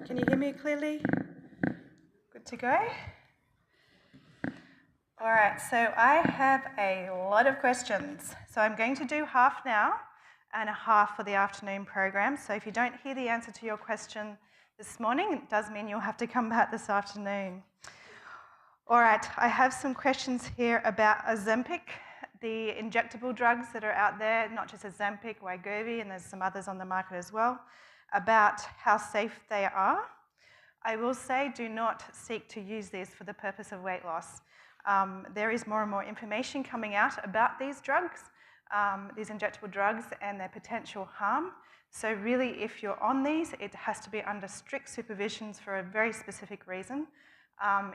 Can you hear me clearly? Good to go? All right, so I have a lot of questions. So I'm going to do half now and a half for the afternoon program. So if you don't hear the answer to your question this morning, it does mean you'll have to come back this afternoon. All right, I have some questions here about Ozempic, the injectable drugs that are out there, not just Ozempic, Wegovy, and there's some others on the market as well, about how safe they are. I will say do not seek to use these for the purpose of weight loss. There is more and more information coming out about these drugs, these injectable drugs and their potential harm. So really, if you're on these, it has to be under strict supervisions for a very specific reason.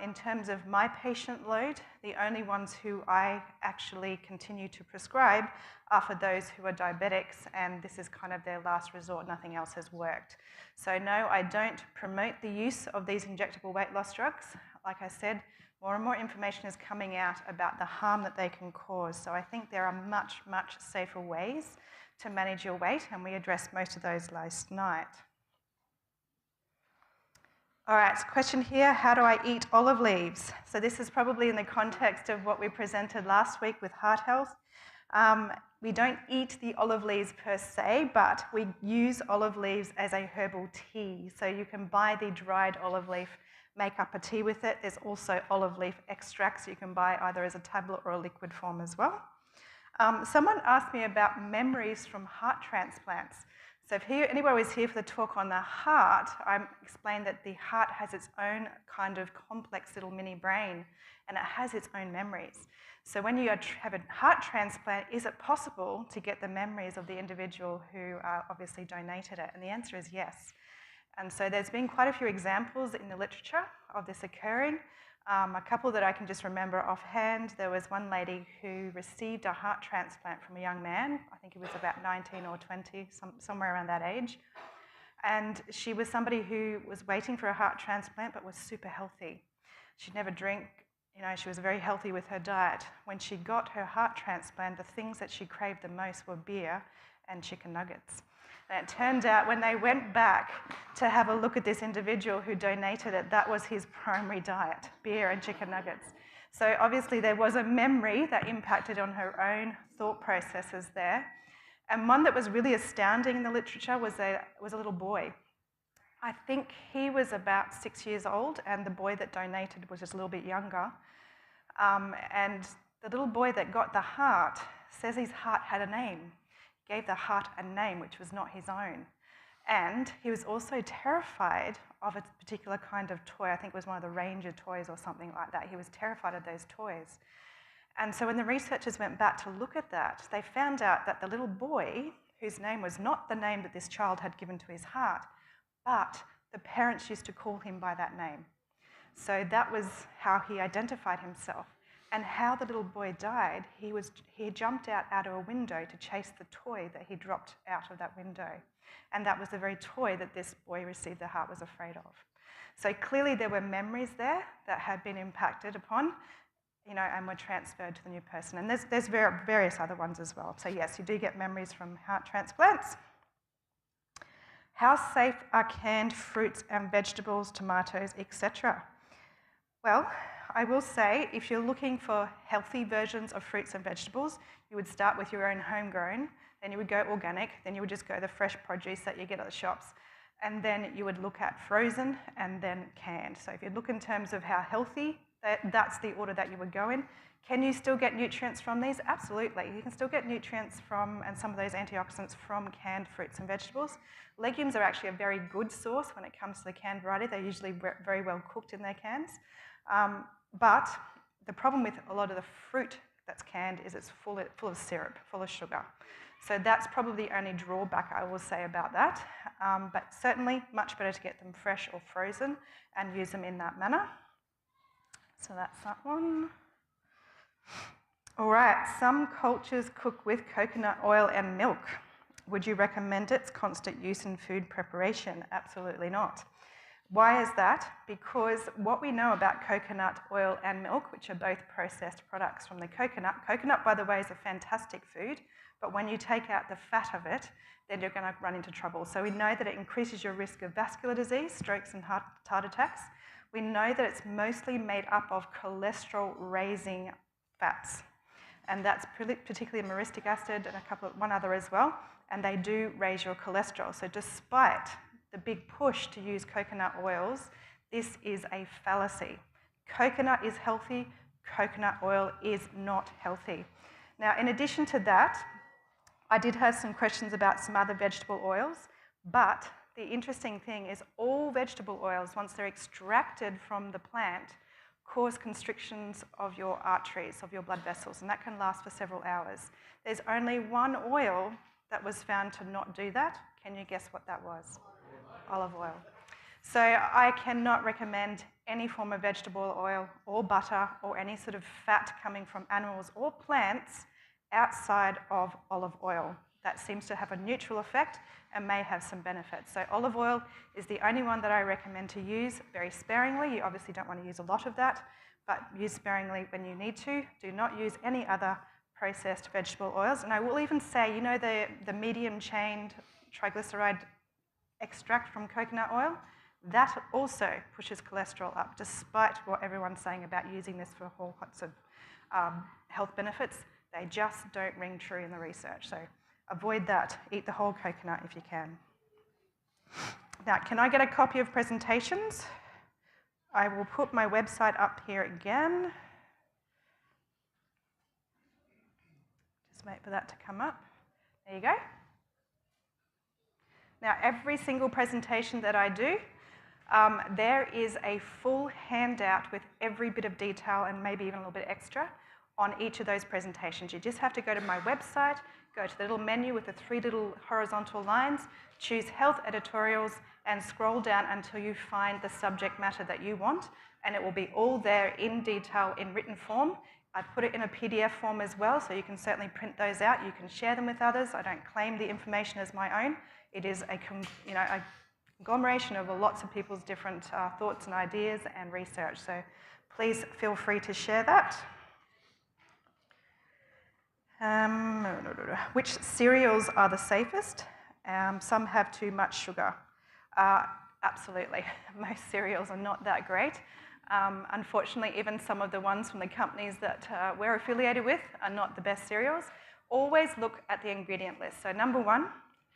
In terms of my patient load, the only ones who I actually continue to prescribe are for those who are diabetics, and this is kind of their last resort, nothing else has worked. So no, I don't promote the use of these injectable weight loss drugs. Like I said, more and more information is coming out about the harm that they can cause. So I think there are much, much safer ways to manage your weight, and we addressed most of those last night. All right, question here, how do I eat olive leaves? So this is probably in the context of what we presented last week with heart health. We don't eat the olive leaves per se, but we use olive leaves as a herbal tea. So you can buy the dried olive leaf, make up a tea with it. There's also olive leaf extracts you can buy either as a tablet or a liquid form as well. Someone asked me about memories from heart transplants. So if anyone was here for the talk on the heart, I explained that the heart has its own kind of complex little mini brain, and it has its own memories. So when you have a heart transplant, is it possible to get the memories of the individual who obviously donated it? And the answer is yes. And so there's been quite a few examples in the literature of this occurring. A couple that I can just remember offhand, there was one lady who received a heart transplant from a young man. I think he was about 19 or 20, somewhere around that age. And she was somebody who was waiting for a heart transplant but was super healthy. She'd never drank, she was very healthy with her diet. When she got her heart transplant, the things that she craved the most were beer and chicken nuggets. And it turned out when they went back to have a look at this individual who donated it, that was his primary diet, beer and chicken nuggets. So obviously there was a memory that impacted on her own thought processes there. And one that was really astounding in the literature was a little boy. I think he was about 6 years old, and the boy that donated was just a little bit younger. And the little boy that got the heart says his heart had a name. Gave the heart a name which was not his own. And he was also terrified of a particular kind of toy. I think it was one of the Ranger toys or something like that. He was terrified of those toys. And so when the researchers went back to look at that, they found out that the little boy, whose name was not the name that this child had given to his heart, but the parents used to call him by that name. So that was how he identified himself. And how the little boy died, he jumped out of a window to chase the toy that he dropped out of that window. And that was the very toy that this boy received the heart was afraid of. So clearly there were memories there that had been impacted upon, and were transferred to the new person. And there's various other ones as well. So yes, you do get memories from heart transplants. How safe are canned fruits and vegetables, tomatoes, etc.? Well, I will say, if you're looking for healthy versions of fruits and vegetables, you would start with your own homegrown, then you would go organic, then you would just go the fresh produce that you get at the shops, and then you would look at frozen and then canned. So if you look in terms of how healthy, that's the order that you would go in. Can you still get nutrients from these? Absolutely. You can still get nutrients from, and some of those antioxidants from canned fruits and vegetables. Legumes are actually a very good source when it comes to the canned variety. They're usually very well cooked in their cans. But the problem with a lot of the fruit that's canned is it's full of syrup, full of sugar. So that's probably the only drawback I will say about that. But certainly much better to get them fresh or frozen and use them in that manner. So that's that one. All right, some cultures cook with coconut oil and milk. Would you recommend its constant use in food preparation? Absolutely not. Why is that? Because what we know about coconut oil and milk, which are both processed products from the coconut, coconut, by the way, is a fantastic food, but when you take out the fat of it, then you're going to run into trouble. So we know that it increases your risk of vascular disease, strokes and heart attacks. We know that it's mostly made up of cholesterol-raising fats, and that's particularly myristic acid and one other as well, and they do raise your cholesterol. So despite the big push to use coconut oils, this is a fallacy. Coconut is healthy, coconut oil is not healthy. Now, in addition to that, I did have some questions about some other vegetable oils, but the interesting thing is all vegetable oils, once they're extracted from the plant, cause constrictions of your arteries, of your blood vessels, and that can last for several hours. There's only one oil that was found to not do that. Can you guess what that was? Olive oil. So I cannot recommend any form of vegetable oil or butter or any sort of fat coming from animals or plants outside of olive oil. That seems to have a neutral effect and may have some benefits. So olive oil is the only one that I recommend to use very sparingly. You obviously don't want to use a lot of that, but use sparingly when you need to. Do not use any other processed vegetable oils. And I will even say, you know, the medium-chained triglyceride extract from coconut oil, that also pushes cholesterol up, despite what everyone's saying about using this for whole lots of health benefits. They just don't ring true in the research. So avoid that. Eat the whole coconut if you can. Now, can I get a copy of presentations? I will put my website up here again. Just wait for that to come up. There you go. Now, every single presentation that I do, there is a full handout with every bit of detail and maybe even a little bit extra on each of those presentations. You just have to go to my website, go to the little menu with the 3 little horizontal lines, choose Health Editorials, and scroll down until you find the subject matter that you want, and it will be all there in detail in written form. I've put it in a PDF form as well, so you can certainly print those out. You can share them with others. I don't claim the information as my own. It is a conglomeration of lots of people's different thoughts and ideas and research, so please feel free to share that. Which cereals are the safest? Some have too much sugar. Absolutely, most cereals are not that great. Unfortunately, even some of the ones from the companies that we're affiliated with are not the best cereals. Always look at the ingredient list. So number 1,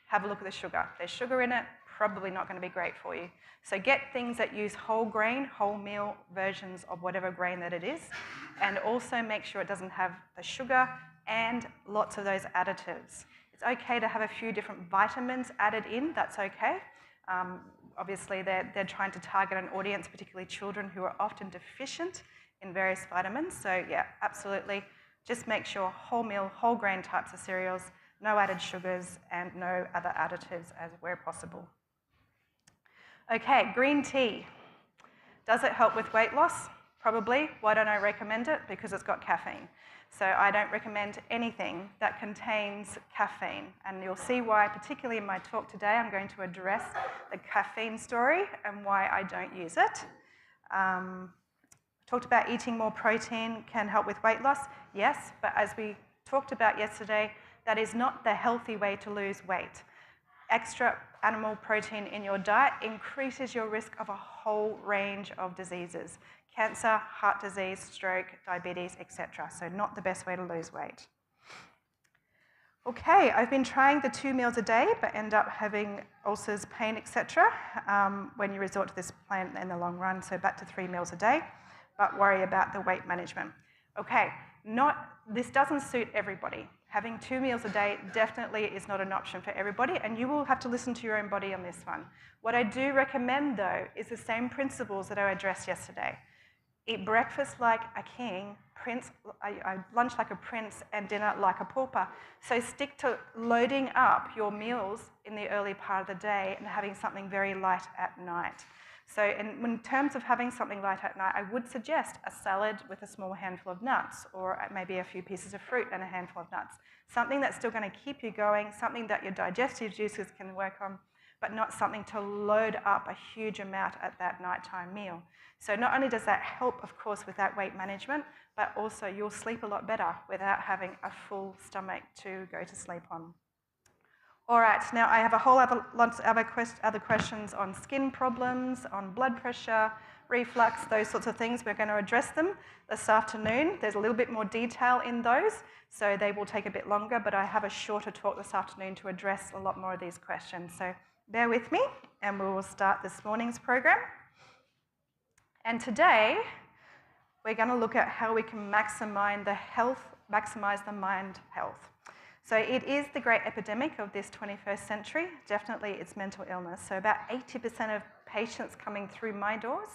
have a look at the sugar. There's sugar in it, probably not going to be great for you. So get things that use whole grain, whole meal versions of whatever grain that it is, and also make sure it doesn't have the sugar and lots of those additives. It's okay to have a few different vitamins added in, that's okay. Obviously, they're trying to target an audience, particularly children who are often deficient in various vitamins. So yeah, absolutely. Just make sure whole meal, whole grain types of cereals, no added sugars, and no other additives as where possible. Okay, green tea. Does it help with weight loss? Probably. Why don't I recommend it? Because it's got caffeine. So I don't recommend anything that contains caffeine. And you'll see why, particularly in my talk today, I'm going to address the caffeine story and why I don't use it. Talked about eating more protein can help with weight loss. Yes, but as we talked about yesterday, that is not the healthy way to lose weight. Extra animal protein in your diet increases your risk of a whole range of diseases. Cancer, heart disease, stroke, diabetes, etc. So not the best way to lose weight. Okay, I've been trying the 2 meals a day, but end up having ulcers, pain, etc. When you resort to this plan in the long run, so back to 3 meals a day, but worry about the weight management. Okay, this doesn't suit everybody. Having 2 meals a day definitely is not an option for everybody, and you will have to listen to your own body on this one. What I do recommend, though, is the same principles that I addressed yesterday. Eat breakfast like a king, lunch like a prince, and dinner like a pauper. So stick to loading up your meals in the early part of the day and having something very light at night. So in terms of having something light at night, I would suggest a salad with a small handful of nuts, or maybe a few pieces of fruit and a handful of nuts. Something that's still going to keep you going, something that your digestive juices can work on, but not something to load up a huge amount at that nighttime meal. So not only does that help, of course, with that weight management, but also you'll sleep a lot better without having a full stomach to go to sleep on. All right, now I have a whole lots of other questions on skin problems, on blood pressure, reflux, those sorts of things. We're going to address them this afternoon. There's a little bit more detail in those, so they will take a bit longer, but I have a shorter talk this afternoon to address a lot more of these questions. So bear with me, and we will start this morning's program. And today, we're going to look at how we can maximize the mind health. So it is the great epidemic of this 21st century. Definitely it's mental illness. So about 80% of patients coming through my doors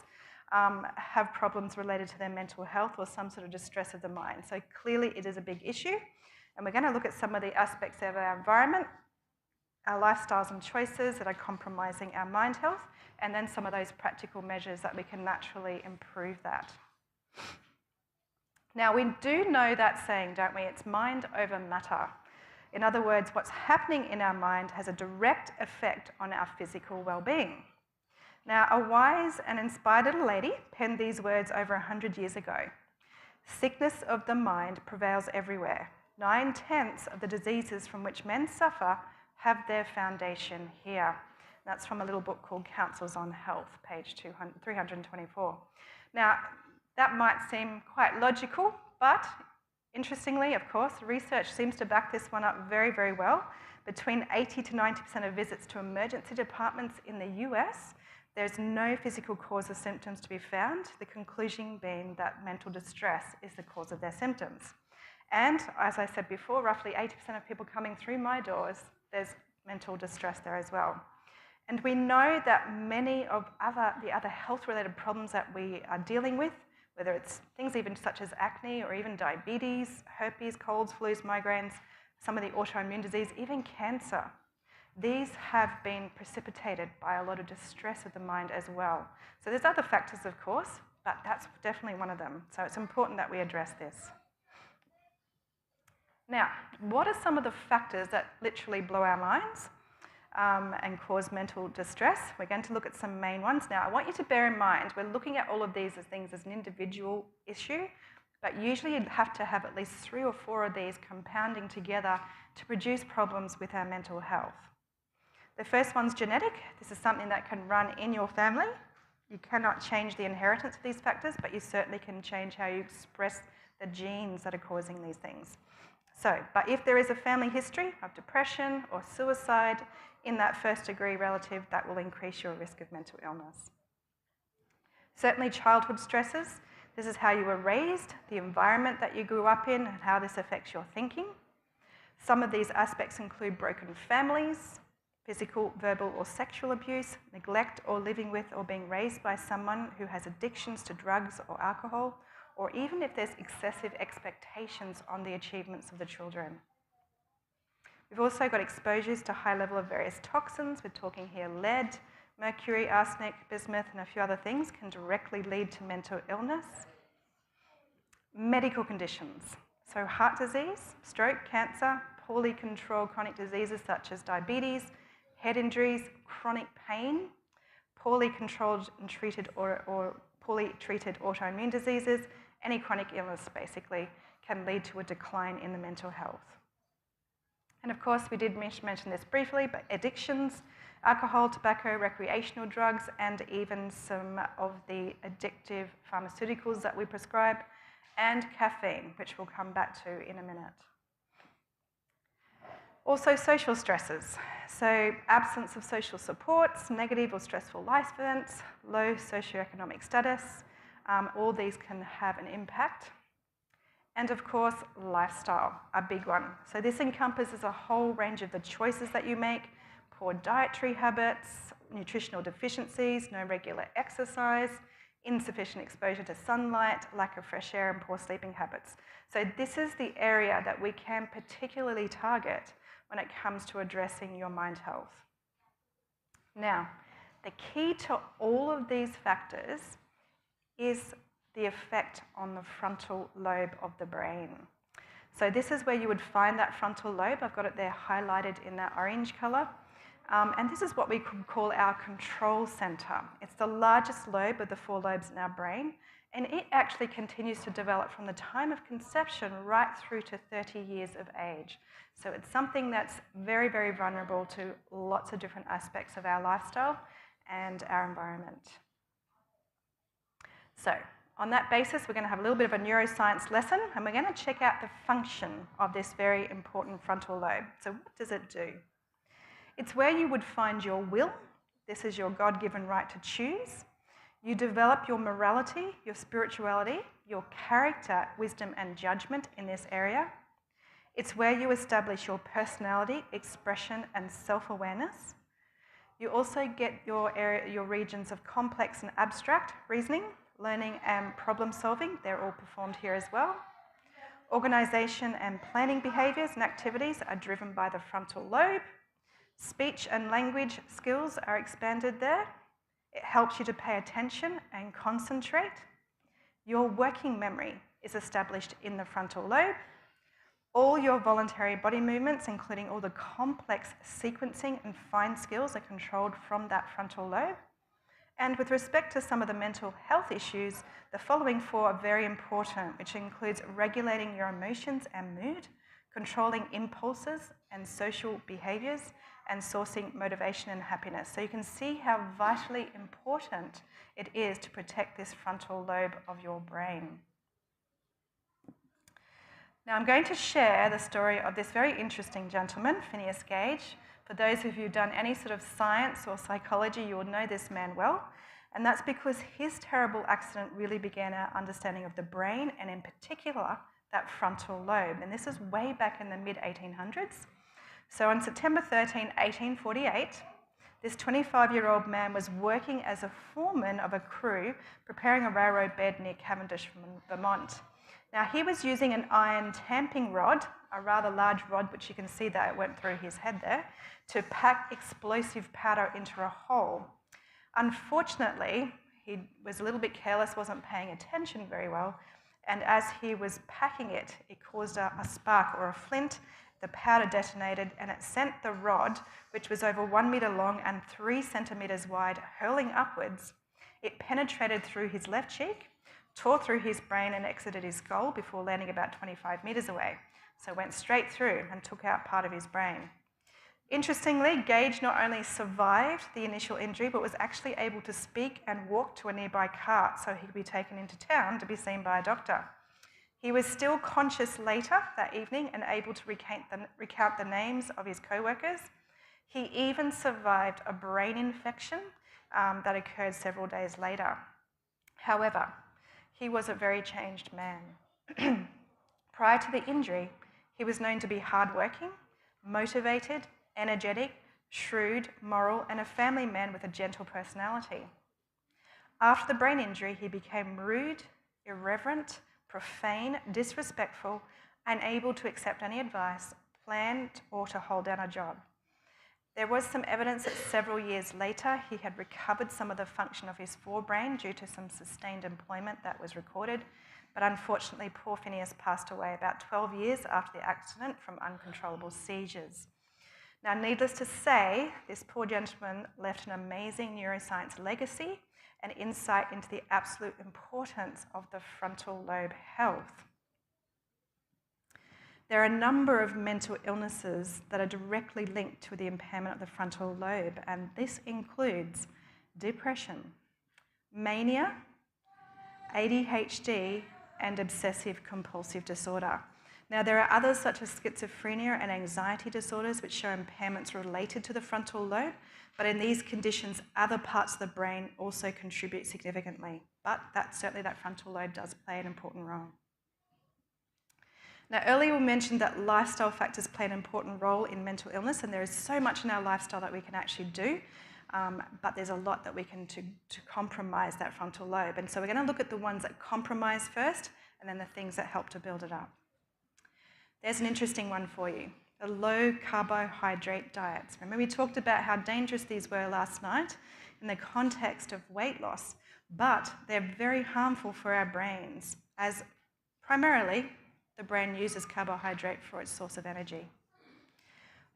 have problems related to their mental health or some sort of distress of the mind. So clearly it is a big issue. And we're going to look at some of the aspects of our environment, our lifestyles and choices that are compromising our mind health, and then some of those practical measures that we can naturally improve that. Now, we do know that saying, don't we? It's mind over matter. In other words, what's happening in our mind has a direct effect on our physical well-being. Now, a wise and inspired little lady penned these words over 100 years ago. Sickness of the mind prevails everywhere. 9/10 of the diseases from which men suffer have their foundation here. That's from a little book called Counsels on Health, page 324. Now, that might seem quite logical, but interestingly, of course, research seems to back this one up very, very well. Between 80 to 90% of visits to emergency departments in the US, there's no physical cause of symptoms to be found, the conclusion being that mental distress is the cause of their symptoms. And as I said before, roughly 80% of people coming through my doors, there's mental distress there as well. And we know that many of the other health-related problems that we are dealing with, whether it's things even such as acne or even diabetes, herpes, colds, flus, migraines, some of the autoimmune disease, even cancer, these have been precipitated by a lot of distress of the mind as well. So there's other factors, of course, but that's definitely one of them. So it's important that we address this. Now, what are some of the factors that literally blow our minds and cause mental distress? We're going to look at some main ones now. I want you to bear in mind, we're looking at all of these as things as an individual issue, but usually you'd have to have at least 3 or 4 of these compounding together to produce problems with our mental health. The first one's genetic. This is something that can run in your family. You cannot change the inheritance of these factors, but you certainly can change how you express the genes that are causing these things. So, but if there is a family history of depression or suicide in that first-degree relative, that will increase your risk of mental illness. Certainly childhood stresses. This is how you were raised, the environment that you grew up in, and how this affects your thinking. Some of these aspects include broken families, physical, verbal, or sexual abuse, neglect or living with or being raised by someone who has addictions to drugs or alcohol, or even if there's excessive expectations on the achievements of the children. We've also got exposures to high level of various toxins. We're talking here lead, mercury, arsenic, bismuth, and a few other things can directly lead to mental illness. Medical conditions. So heart disease, stroke, cancer, poorly controlled chronic diseases such as diabetes, head injuries, chronic pain, poorly controlled and treated or poorly treated autoimmune diseases, any chronic illness basically can lead to a decline in the mental health. And of course, we did mention this briefly, but addictions, alcohol, tobacco, recreational drugs, and even some of the addictive pharmaceuticals that we prescribe, and caffeine, which we'll come back to in a minute. Also, social stresses. So absence of social supports, negative or stressful life events, low socioeconomic status, all these can have an impact. And of course, lifestyle, a big one. So this encompasses a whole range of the choices that you make, poor dietary habits, nutritional deficiencies, no regular exercise, insufficient exposure to sunlight, lack of fresh air, and poor sleeping habits. So this is the area that we can particularly target when it comes to addressing your mind health. Now, the key to all of these factors is the effect on the frontal lobe of the brain. So this is where you would find that frontal lobe. I've got it there highlighted in that orange colour. And this is what we could call our control center. It's the largest lobe of the 4 lobes in our brain, and it actually continues to develop from the time of conception right through to 30 years of age. So it's something that's very, very vulnerable to lots of different aspects of our lifestyle and our environment. So on that basis, we're going to have a little bit of a neuroscience lesson, and we're going to check out the function of this very important frontal lobe. So what does it do? It's where you would find your will. This is your God-given right to choose. You develop your morality, your spirituality, your character, wisdom, and judgment in this area. It's where you establish your personality, expression, and self-awareness. You also get your regions of complex and abstract reasoning, learning, and problem solving. They're all performed here as well. Organisation and planning behaviours and activities are driven by the frontal lobe. Speech and language skills are expanded there. It helps you to pay attention and concentrate. Your working memory is established in the frontal lobe. All your voluntary body movements, including all the complex sequencing and fine skills, are controlled from that frontal lobe. And with respect to some of the mental health issues, the following 4 are very important, which includes regulating your emotions and mood, controlling impulses and social behaviours, and sourcing motivation and happiness. So you can see how vitally important it is to protect this frontal lobe of your brain. Now I'm going to share the story of this very interesting gentleman, Phineas Gage. For those of you who've done any sort of science or psychology, you will know this man well. And that's because his terrible accident really began our understanding of the brain, and in particular, that frontal lobe. And this is way back in the mid-1800s. So on September 13, 1848, this 25-year-old man was working as a foreman of a crew preparing a railroad bed near Cavendish, Vermont. Now he was using an iron tamping rod, a rather large rod, which you can see that it went through his head there, to pack explosive powder into a hole. Unfortunately, he was a little bit careless, wasn't paying attention very well, and as he was packing it, it caused a spark or a flint. The powder detonated and it sent the rod, which was over 1 metre long and 3 centimetres wide, hurling upwards. It penetrated through his left cheek, tore through his brain and exited his skull before landing about 25 metres away. So it went straight through and took out part of his brain. Interestingly, Gage not only survived the initial injury, but was actually able to speak and walk to a nearby cart so he could be taken into town to be seen by a doctor. He was still conscious later that evening and able to recount the names of his co-workers. He even survived a brain infection that occurred several days later. However, he was a very changed man. Prior to the injury, he was known to be hardworking, motivated, energetic, shrewd, moral, and a family man with a gentle personality. After the brain injury, he became rude, irreverent, profane, disrespectful, unable to accept any advice, planned, or to hold down a job. There was some evidence that several years later he had recovered some of the function of his forebrain due to some sustained employment that was recorded, but unfortunately poor Phineas passed away about 12 years after the accident from uncontrollable seizures. Now, needless to say, this poor gentleman left an amazing neuroscience legacy and insight into the absolute importance of the frontal lobe health. There are a number of mental illnesses that are directly linked to the impairment of the frontal lobe, and this includes depression, mania, ADHD, and obsessive compulsive disorder. Now, there are others such as schizophrenia and anxiety disorders which show impairments related to the frontal lobe, but in these conditions, other parts of the brain also contribute significantly. But certainly that frontal lobe does play an important role. Now, earlier we mentioned that lifestyle factors play an important role in mental illness, and there is so much in our lifestyle that we can actually do, but there's a lot that we can do to compromise that frontal lobe. And so we're going to look at the ones that compromise first, and then the things that help to build it up. There's an interesting one for you, the low carbohydrate diets. Remember we talked about how dangerous these were last night in the context of weight loss, but they're very harmful for our brains, as primarily the brain uses carbohydrate for its source of energy.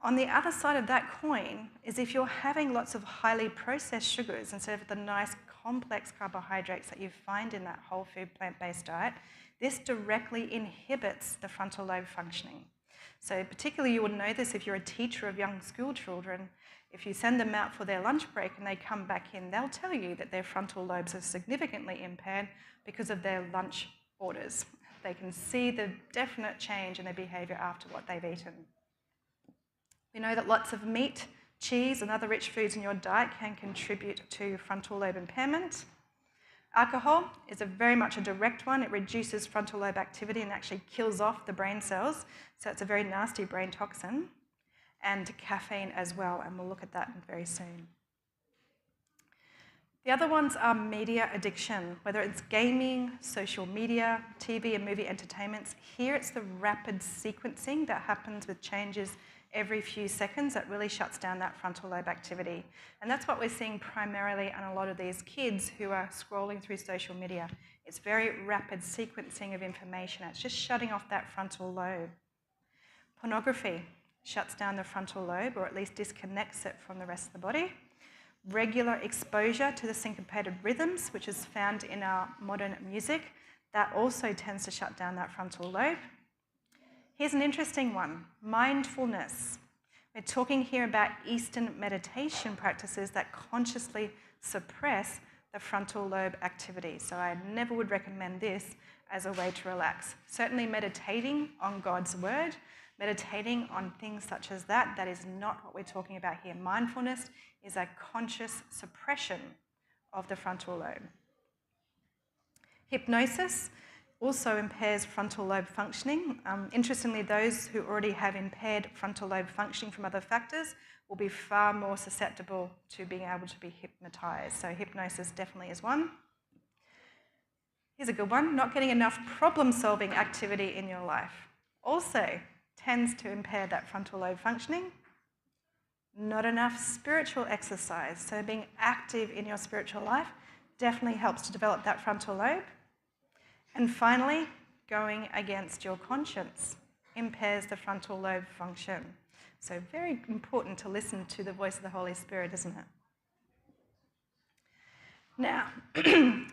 On the other side of that coin is if you're having lots of highly processed sugars instead of the nice complex carbohydrates that you find in that whole food plant-based diet, this directly inhibits the frontal lobe functioning. So particularly you would know this if you're a teacher of young school children. If you send them out for their lunch break and they come back in, they'll tell you that their frontal lobes are significantly impaired because of their lunch orders. They can see the definite change in their behaviour after what they've eaten. We know that lots of meat, cheese, and other rich foods in your diet can contribute to frontal lobe impairment. Alcohol is very much a direct one. It reduces frontal lobe activity and actually kills off the brain cells. So it's a very nasty brain toxin. And caffeine as well, and we'll look at that very soon. The other ones are media addiction, whether it's gaming, social media, TV and movie entertainments. Here it's the rapid sequencing that happens with changes every few seconds that really shuts down that frontal lobe activity. And that's what we're seeing primarily on a lot of these kids who are scrolling through social media. It's very rapid sequencing of information. It's just shutting off that frontal lobe. Pornography shuts down the frontal lobe, or at least disconnects it from the rest of the body. Regular exposure to the syncopated rhythms, which is found in our modern music, that also tends to shut down that frontal lobe. Here's an interesting one, mindfulness. We're talking here about Eastern meditation practices that consciously suppress the frontal lobe activity. So I never would recommend this as a way to relax. Certainly meditating on God's word, meditating on things such as that, that is not what we're talking about here. Mindfulness is a conscious suppression of the frontal lobe. Hypnosis also impairs frontal lobe functioning. Interestingly, those who already have impaired frontal lobe functioning from other factors will be far more susceptible to being able to be hypnotized. So hypnosis definitely is one. Here's a good one. Not getting enough problem-solving activity in your life also tends to impair that frontal lobe functioning. Not enough spiritual exercise. So being active in your spiritual life definitely helps to develop that frontal lobe. And finally, going against your conscience impairs the frontal lobe function. So very important to listen to the voice of the Holy Spirit, isn't it? Now,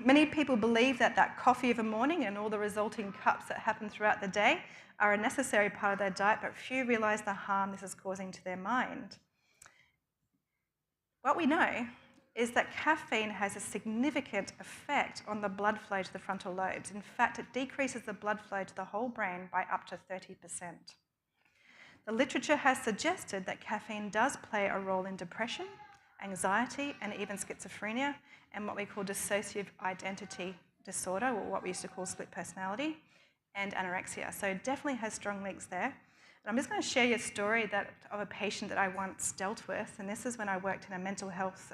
many people believe that coffee of a morning and all the resulting cups that happen throughout the day are a necessary part of their diet, but few realise the harm this is causing to their mind. What we know is that caffeine has a significant effect on the blood flow to the frontal lobes. In fact, it decreases the blood flow to the whole brain by up to 30%. The literature has suggested that caffeine does play a role in depression, anxiety, and even schizophrenia, and what we call dissociative identity disorder, or what we used to call split personality, and anorexia. So it definitely has strong links there. And I'm just going to share you a story of a patient that I once dealt with, and this is when I worked in a mental health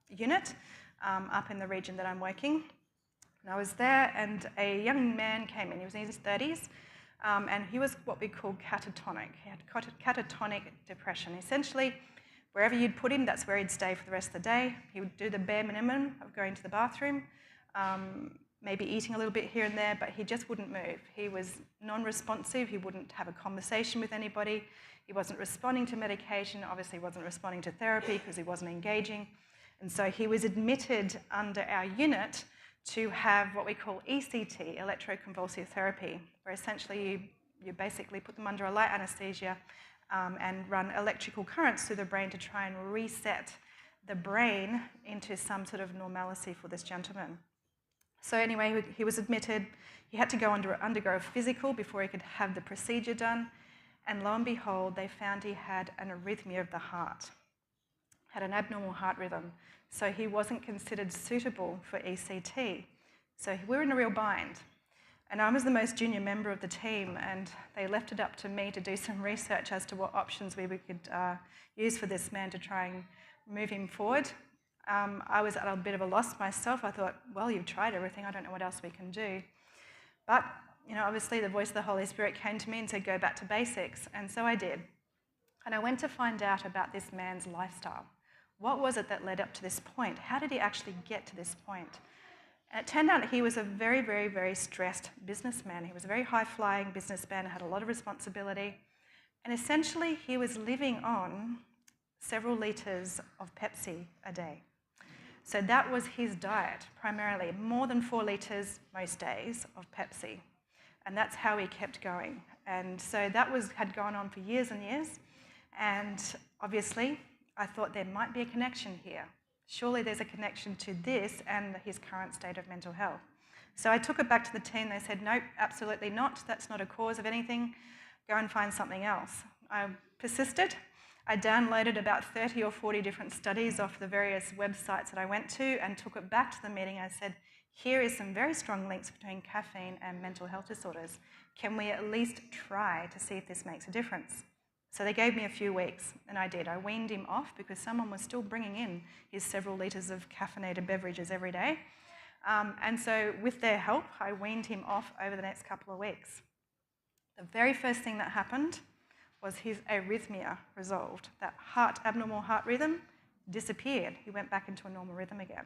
unit up in the region that I'm working. And I was there, and a young man came in. He was in his 30s, and he was what we call catatonic. He had catatonic depression. Essentially, wherever you'd put him, that's where he'd stay for the rest of the day. He would do the bare minimum of going to the bathroom, maybe eating a little bit here and there, but he just wouldn't move. He was non-responsive. He wouldn't have a conversation with anybody. He wasn't responding to medication. Obviously, he wasn't responding to therapy because he wasn't engaging. And so he was admitted under our unit to have what we call ECT, electroconvulsive therapy, where essentially you basically put them under a light anesthesia and run electrical currents through the brain to try and reset the brain into some sort of normalcy for this gentleman. So anyway, he was admitted. He had to go undergo a physical before he could have the procedure done. And lo and behold, they found he had an arrhythmia of the heart, had an abnormal heart rhythm. So he wasn't considered suitable for ECT. So we were in a real bind. And I was the most junior member of the team, and they left it up to me to do some research as to what options we could use for this man to try and move him forward. I was at a bit of a loss myself. I thought, well, you've tried everything. I don't know what else we can do. But, obviously the voice of the Holy Spirit came to me and said, go back to basics. And so I did. And I went to find out about this man's lifestyle. What was it that led up to this point? How did he actually get to this point? And it turned out he was a very, very, very stressed businessman. He was a very high-flying businessman, had a lot of responsibility, And essentially, he was living on several litres of Pepsi a day. So that was his diet, primarily, more than 4 litres most days of Pepsi. And that's how he kept going. And so that had gone on for years and years. And obviously, I thought there might be a connection here. Surely there's a connection to this and his current state of mental health. So I took it back to the team. They said, nope, absolutely not. That's not a cause of anything. Go and find something else. I persisted. I downloaded about 30 or 40 different studies off the various websites that I went to and took it back to the meeting. I said, here is some very strong links between caffeine and mental health disorders. Can we at least try to see if this makes a difference? So they gave me a few weeks, and I did. I weaned him off because someone was still bringing in his several litres of caffeinated beverages every day. And so with their help, I weaned him off over the next couple of weeks. The very first thing that happened was his arrhythmia resolved. That abnormal heart rhythm disappeared. He went back into a normal rhythm again.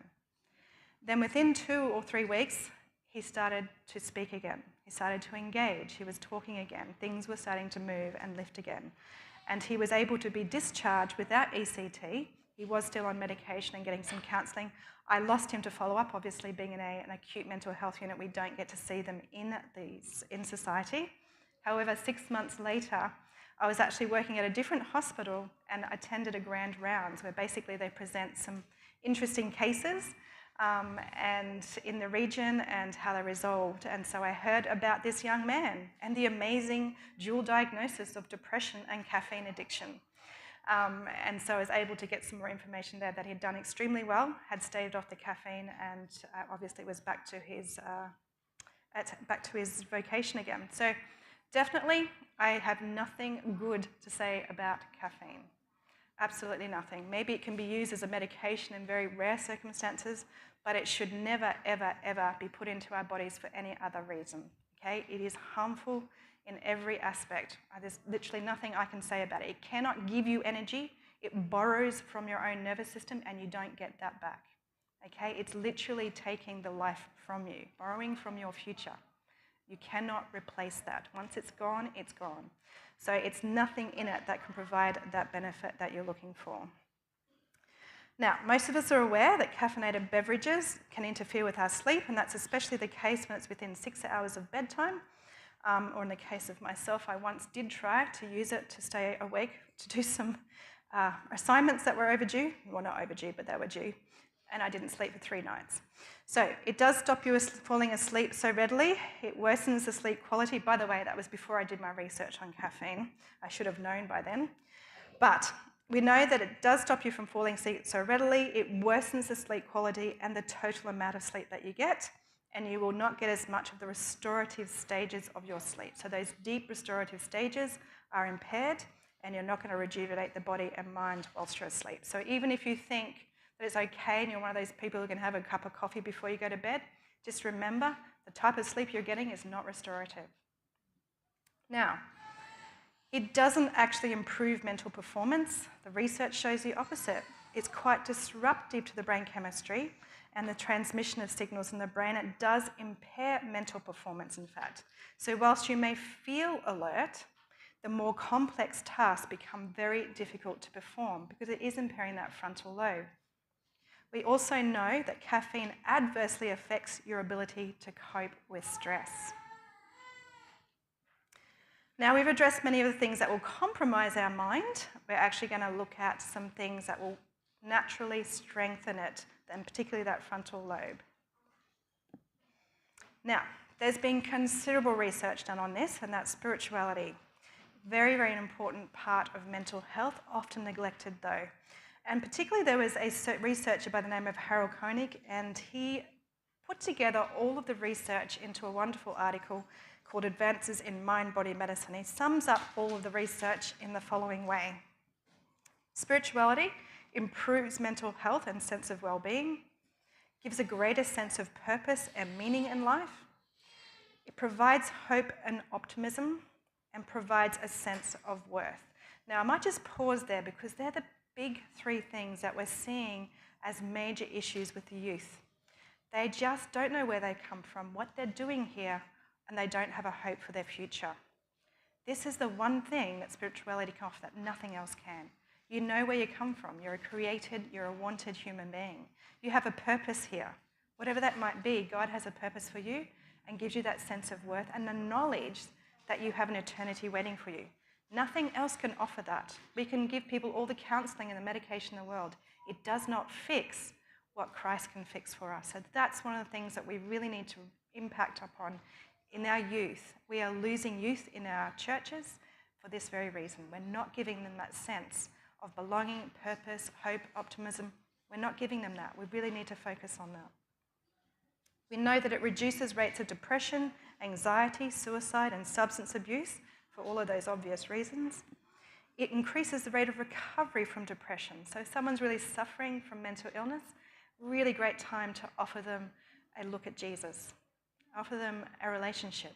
Then within 2 or 3 weeks, he started to speak again. He started to engage. He was talking again. Things were starting to move and lift again. And he was able to be discharged without ECT. He was still on medication and getting some counselling. I lost him to follow up. Obviously, being in an acute mental health unit, we don't get to see them in society. However, 6 months later, I was actually working at a different hospital and attended a grand rounds where basically they present some interesting cases and in the region and how they resolved. And so I heard about this young man and the amazing dual diagnosis of depression and caffeine addiction. And so I was able to get some more information there that he'd done extremely well, had staved off the caffeine, and obviously was back to his vocation again. So definitely, I have nothing good to say about caffeine. Absolutely nothing. Maybe it can be used as a medication in very rare circumstances, but it should never, ever, ever be put into our bodies for any other reason. Okay? It is harmful in every aspect. There's literally nothing I can say about it. It cannot give you energy. It borrows from your own nervous system, and you don't get that back. Okay? It's literally taking the life from you, borrowing from your future. You cannot replace that. Once it's gone, it's gone. So it's nothing in it that can provide that benefit that you're looking for. Now, most of us are aware that caffeinated beverages can interfere with our sleep, and that's especially the case when it's within 6 hours of bedtime. Or in the case of myself, I once did try to use it to stay awake, to do some assignments that were overdue. Well, not overdue, but they were due. And I didn't sleep for 3 nights. So it does stop you falling asleep so readily. It worsens the sleep quality. By the way, that was before I did my research on caffeine. I should have known by then. But we know that it does stop you from falling asleep so readily. It worsens the sleep quality and the total amount of sleep that you get. And you will not get as much of the restorative stages of your sleep. So those deep restorative stages are impaired, and you're not going to rejuvenate the body and mind whilst you're asleep. So even if you think that it's okay and you're one of those people who can have a cup of coffee before you go to bed, just remember the type of sleep you're getting is not restorative. Now, it doesn't actually improve mental performance. The research shows the opposite. It's quite disruptive to the brain chemistry and the transmission of signals in the brain. It does impair mental performance, in fact. So whilst you may feel alert, the more complex tasks become very difficult to perform because it is impairing that frontal lobe. We also know that caffeine adversely affects your ability to cope with stress. Now, we've addressed many of the things that will compromise our mind. We're actually going to look at some things that will naturally strengthen it, and particularly that frontal lobe. Now, there's been considerable research done on this, and that's spirituality. Very, very important part of mental health, often neglected though. And particularly there was a researcher by the name of Harold Koenig, and he put together all of the research into a wonderful article called Advances in Mind-Body Medicine. He sums up all of the research in the following way. Spirituality improves mental health and sense of well-being, gives a greater sense of purpose and meaning in life. It provides hope and optimism, and provides a sense of worth. Now, I might just pause there because they're the big 3 things that we're seeing as major issues with the youth. They just don't know where they come from, what they're doing here, and they don't have a hope for their future. This is the one thing that spirituality can offer that nothing else can. You know where you come from. You're a created, you're a wanted human being. You have a purpose here. Whatever that might be, God has a purpose for you and gives you that sense of worth and the knowledge that you have an eternity waiting for you. Nothing else can offer that. We can give people all the counseling and the medication in the world. It does not fix what Christ can fix for us. So that's one of the things that we really need to impact upon in our youth. We are losing youth in our churches for this very reason. We're not giving them that sense of belonging, purpose, hope, optimism. We're not giving them that. We really need to focus on that. We know that it reduces rates of depression, anxiety, suicide, and substance abuse for all of those obvious reasons. It increases the rate of recovery from depression. So if someone's really suffering from mental illness, really great time to offer them a look at Jesus, offer them a relationship.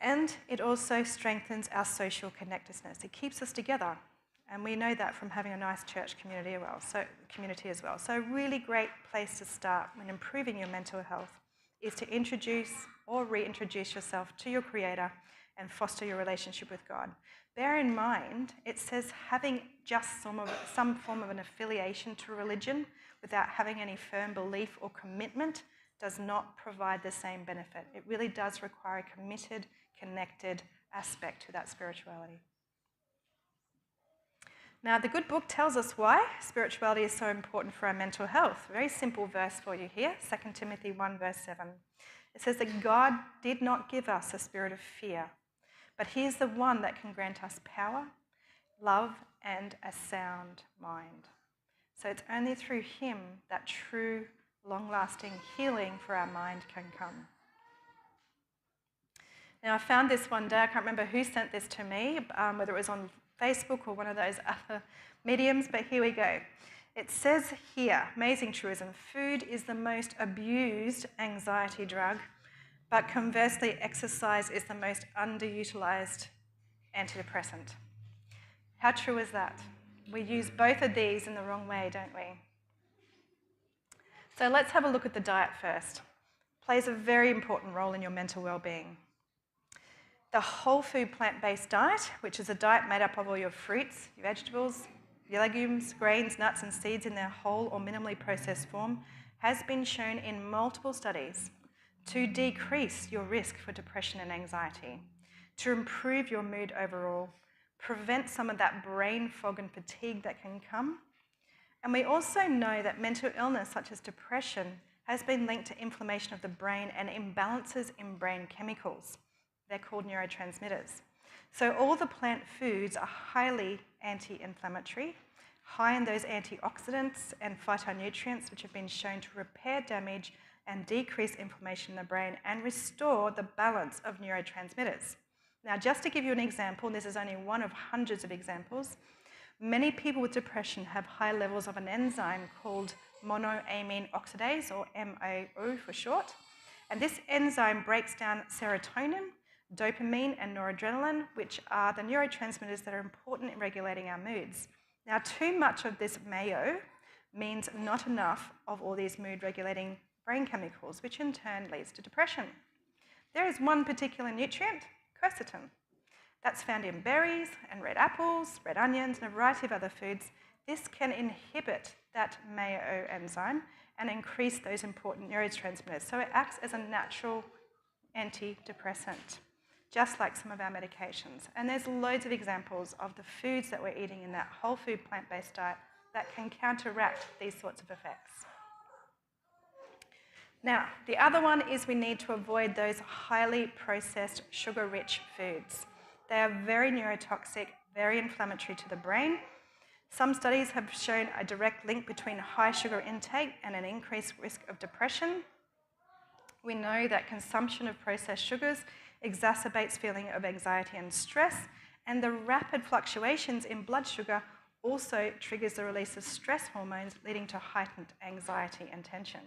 And it also strengthens our social connectedness. It keeps us together. And we know that from having a nice church community as well. So a really great place to start when improving your mental health is to introduce or reintroduce yourself to your Creator and foster your relationship with God. Bear in mind, it says having just some form of an affiliation to religion without having any firm belief or commitment does not provide the same benefit. It really does require a committed, connected aspect to that spirituality. Now, the good book tells us why spirituality is so important for our mental health. A very simple verse for you here, 2 Timothy 1 verse 7. It says that God did not give us a spirit of fear, but he is the one that can grant us power, love, and a sound mind. So it's only through him that true, long-lasting healing for our mind can come. Now, I found this one day. I can't remember who sent this to me, whether it was on Facebook or one of those other mediums, but here we go. It says here, amazing truism, food is the most abused anxiety drug, but conversely, exercise is the most underutilized antidepressant. How true is that? We use both of these in the wrong way, don't we? So let's have a look at the diet first. It plays a very important role in your mental well-being. The whole food plant-based diet, which is a diet made up of all your fruits, your vegetables, your legumes, grains, nuts and seeds in their whole or minimally processed form, has been shown in multiple studies to decrease your risk for depression and anxiety, to improve your mood overall, prevent some of that brain fog and fatigue that can come. And we also know that mental illness such as depression has been linked to inflammation of the brain and imbalances in brain chemicals. They're called neurotransmitters. So all the plant foods are highly anti-inflammatory, high in those antioxidants and phytonutrients which have been shown to repair damage and decrease inflammation in the brain and restore the balance of neurotransmitters. Now, just to give you an example, and this is only one of hundreds of examples, many people with depression have high levels of an enzyme called monoamine oxidase, or MAO for short. And this enzyme breaks down serotonin, dopamine, and noradrenaline, which are the neurotransmitters that are important in regulating our moods. Now, too much of this MAO means not enough of all these mood-regulating brain chemicals, which in turn leads to depression. There is one particular nutrient, quercetin, that's found in berries and red apples, red onions, and a variety of other foods. This can inhibit that MAO enzyme and increase those important neurotransmitters. So it acts as a natural antidepressant, just like some of our medications. And there's loads of examples of the foods that we're eating in that whole food plant-based diet that can counteract these sorts of effects. Now, the other one is we need to avoid those highly processed sugar-rich foods. They are very neurotoxic, very inflammatory to the brain. Some studies have shown a direct link between high sugar intake and an increased risk of depression. We know that consumption of processed sugars exacerbates feeling of anxiety and stress, and the rapid fluctuations in blood sugar also triggers the release of stress hormones, leading to heightened anxiety and tension.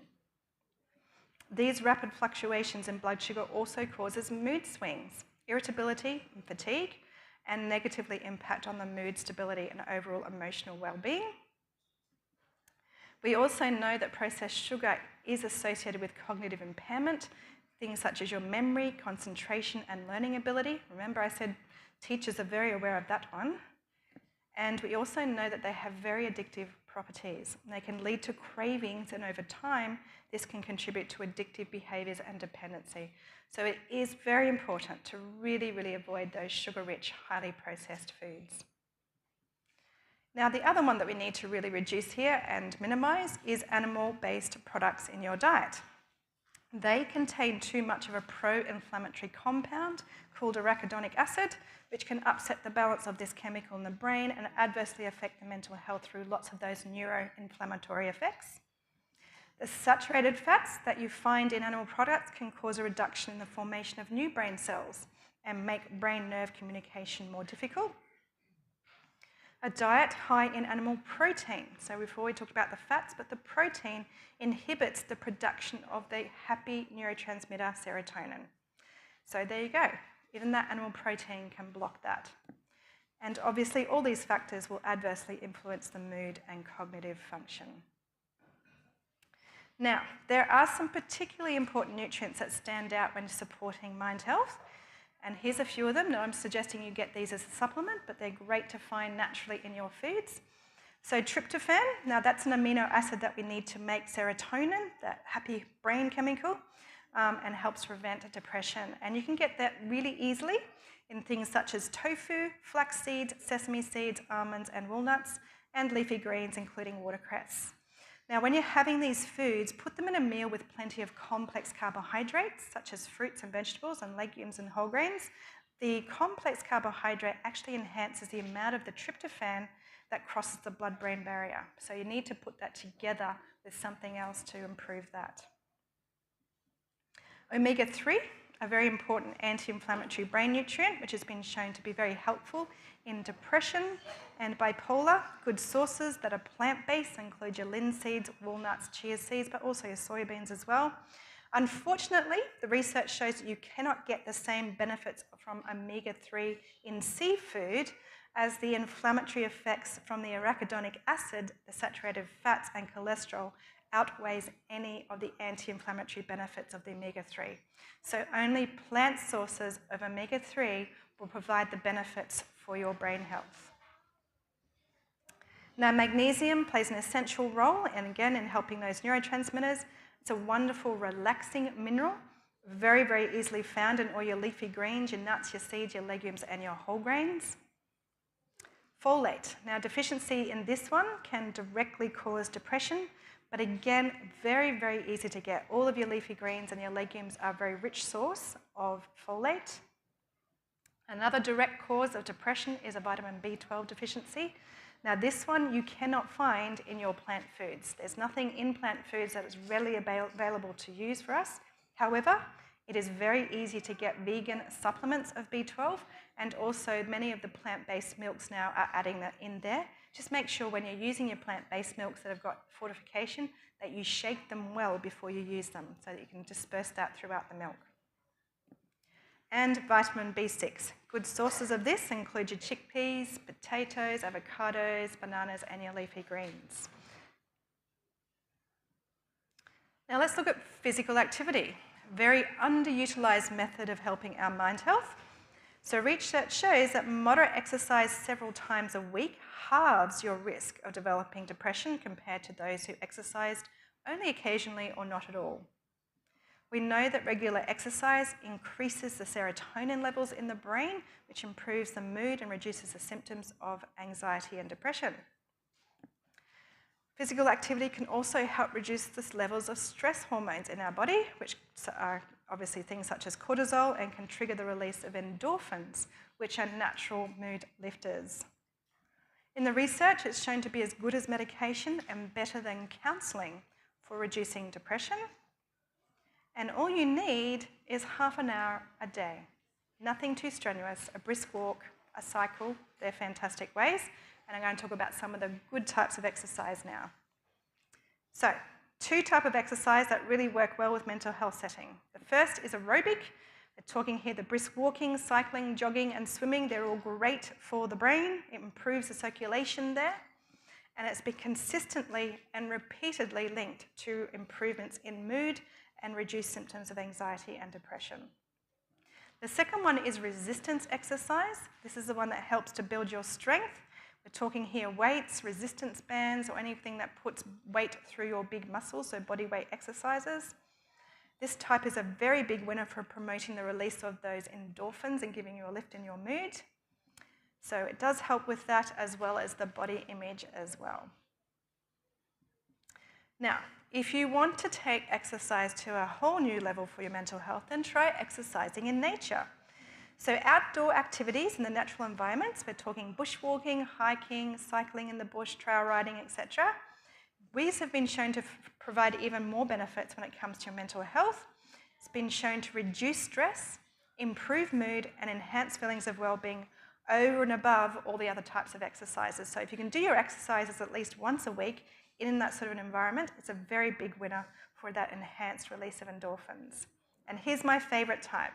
These rapid fluctuations in blood sugar also causes mood swings, irritability and fatigue, and negatively impact on the mood stability and overall emotional well-being. We also know that processed sugar is associated with cognitive impairment. things such as your memory, concentration, and learning ability. Remember, I said teachers are very aware of that one. And we also know that they have very addictive properties. They can lead to cravings, and over time, this can contribute to addictive behaviours and dependency. So it is very important to really, really avoid those sugar-rich, highly processed foods. Now, the other one that we need to really reduce here and minimise is animal-based products in your diet. They contain too much of a pro-inflammatory compound called arachidonic acid, which can upset the balance of this chemical in the brain and adversely affect the mental health through lots of those neuroinflammatory effects. The saturated fats that you find in animal products can cause a reduction in the formation of new brain cells and make brain-nerve communication more difficult. A diet high in animal protein, so we've already talked about the fats, but the protein inhibits the production of the happy neurotransmitter serotonin. So there you go, even that animal protein can block that. And obviously all these factors will adversely influence the mood and cognitive function. Now, there are some particularly important nutrients that stand out when supporting mind health. And here's a few of them. Now, I'm suggesting you get these as a supplement, but they're great to find naturally in your foods. So tryptophan, now that's an amino acid that we need to make serotonin, that happy brain chemical, and helps prevent depression. And you can get that really easily in things such as tofu, flax seeds, sesame seeds, almonds, and walnuts, and leafy greens, including watercress. Now, when you're having these foods, put them in a meal with plenty of complex carbohydrates, such as fruits and vegetables and legumes and whole grains. The complex carbohydrate actually enhances the amount of the tryptophan that crosses the blood-brain barrier. So you need to put that together with something else to improve that. Omega-3, a very important anti-inflammatory brain nutrient, which has been shown to be very helpful in depression and bipolar. Good sources that are plant-based include your linseeds, walnuts, chia seeds, but also your soybeans as well. Unfortunately, the research shows that you cannot get the same benefits from omega-3 in seafood as the inflammatory effects from the arachidonic acid, the saturated fats, and cholesterol outweighs any of the anti-inflammatory benefits of the omega-3. So only plant sources of omega-3 will provide the benefits for your brain health. Now, magnesium plays an essential role, and again, in helping those neurotransmitters. It's a wonderful, relaxing mineral, very, very easily found in all your leafy greens, your nuts, your seeds, your legumes, and your whole grains. Folate. Now, deficiency in this one can directly cause depression, but again, very, very easy to get. All of your leafy greens and your legumes are a very rich source of folate. Another direct cause of depression is a vitamin B12 deficiency. Now, this one you cannot find in your plant foods. There's nothing in plant foods that is readily available to use for us. However, it is very easy to get vegan supplements of B12, and also many of the plant-based milks now are adding that in there. Just make sure when you're using your plant-based milks that have got fortification that you shake them well before you use them so that you can disperse that throughout the milk. And vitamin B6. Good sources of this include your chickpeas, potatoes, avocados, bananas, and your leafy greens. Now let's look at physical activity. Very underutilised method of helping our mind health. So research shows that moderate exercise several times a week halves your risk of developing depression compared to those who exercised only occasionally or not at all. We know that regular exercise increases the serotonin levels in the brain, which improves the mood and reduces the symptoms of anxiety and depression. Physical activity can also help reduce the levels of stress hormones in our body, which are obviously things such as cortisol, and can trigger the release of endorphins, which are natural mood lifters. In the research, it's shown to be as good as medication and better than counselling for reducing depression. And all you need is half an hour a day. Nothing too strenuous, a brisk walk, a cycle, they're fantastic ways. And I'm going to talk about some of the good types of exercise now. So, two types of exercise that really work well with mental health setting. The first is aerobic. We're talking here the brisk walking, cycling, jogging, and swimming. They're all great for the brain. It improves the circulation there. And it's been consistently and repeatedly linked to improvements in mood and reduce symptoms of anxiety and depression. The second one is resistance exercise. This is the one that helps to build your strength. We're talking here weights, resistance bands, or anything that puts weight through your big muscles, so body weight exercises. This type is a very big winner for promoting the release of those endorphins and giving you a lift in your mood. So it does help with that, as well as the body image as well. Now, if you want to take exercise to a whole new level for your mental health, then try exercising in nature. So outdoor activities in the natural environments, we're talking bushwalking, hiking, cycling in the bush, trail riding, etc. These have been shown to provide even more benefits when it comes to your mental health. It's been shown to reduce stress, improve mood, and enhance feelings of well-being over and above all the other types of exercises. So if you can do your exercises at least once a week in that sort of an environment, it's a very big winner for that enhanced release of endorphins. And here's my favourite type.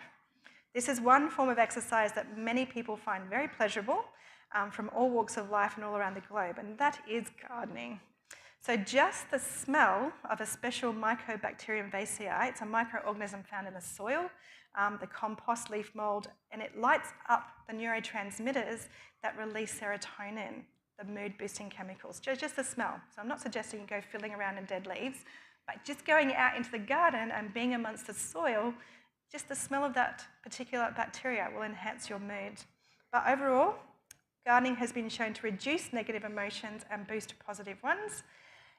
This is one form of exercise that many people find very pleasurable from all walks of life and all around the globe, and that is gardening. So just the smell of a special Mycobacterium vacei, it's a microorganism found in the soil, the compost, leaf mold, and it lights up the neurotransmitters that release serotonin, the mood-boosting chemicals, just the smell. So I'm not suggesting you go fiddling around in dead leaves, but just going out into the garden and being amongst the soil, just the smell of that particular bacteria will enhance your mood. But overall, gardening has been shown to reduce negative emotions and boost positive ones.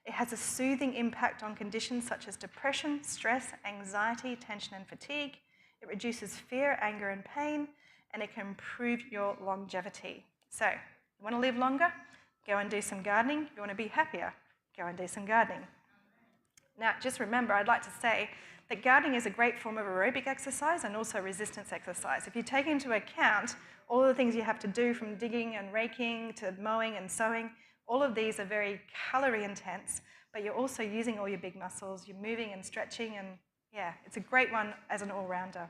It has a soothing impact on conditions such as depression, stress, anxiety, tension, and fatigue. It reduces fear, anger, and pain, and it can improve your longevity. So, you want to live longer? Go and do some gardening. You want to be happier? Go and do some gardening. Now, just remember, I'd like to say that gardening is a great form of aerobic exercise and also resistance exercise. If you take into account all the things you have to do, from digging and raking to mowing and sowing, all of these are very calorie intense, but you're also using all your big muscles, you're moving and stretching, and yeah, it's a great one as an all-rounder.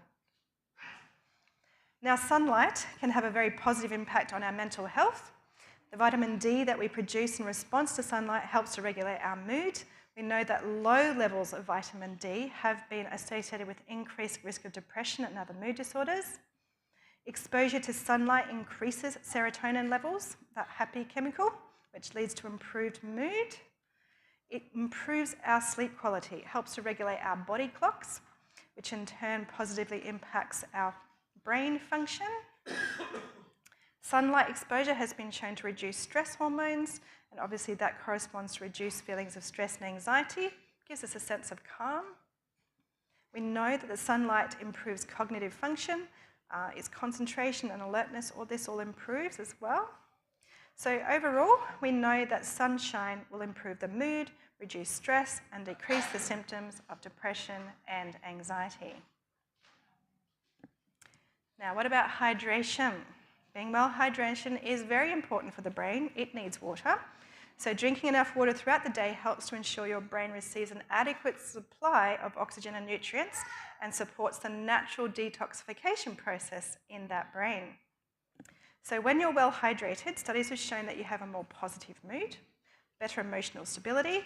Now, sunlight can have a very positive impact on our mental health. The vitamin D that we produce in response to sunlight helps to regulate our mood. We know that low levels of vitamin D have been associated with increased risk of depression and other mood disorders. Exposure to sunlight increases serotonin levels, that happy chemical, which leads to improved mood. It improves our sleep quality. It helps to regulate our body clocks, which in turn positively impacts our brain function. Sunlight exposure has been shown to reduce stress hormones, and obviously that corresponds to reduced feelings of stress and anxiety, gives us a sense of calm. We know that the sunlight improves cognitive function, its concentration and alertness, this all improves as well. So overall, we know that sunshine will improve the mood, reduce stress, and decrease the symptoms of depression and anxiety. Now, what about hydration? Being well, hydration is very important for the brain. It needs water. So drinking enough water throughout the day helps to ensure your brain receives an adequate supply of oxygen and nutrients and supports the natural detoxification process in that brain. So when you're well hydrated, studies have shown that you have a more positive mood, better emotional stability.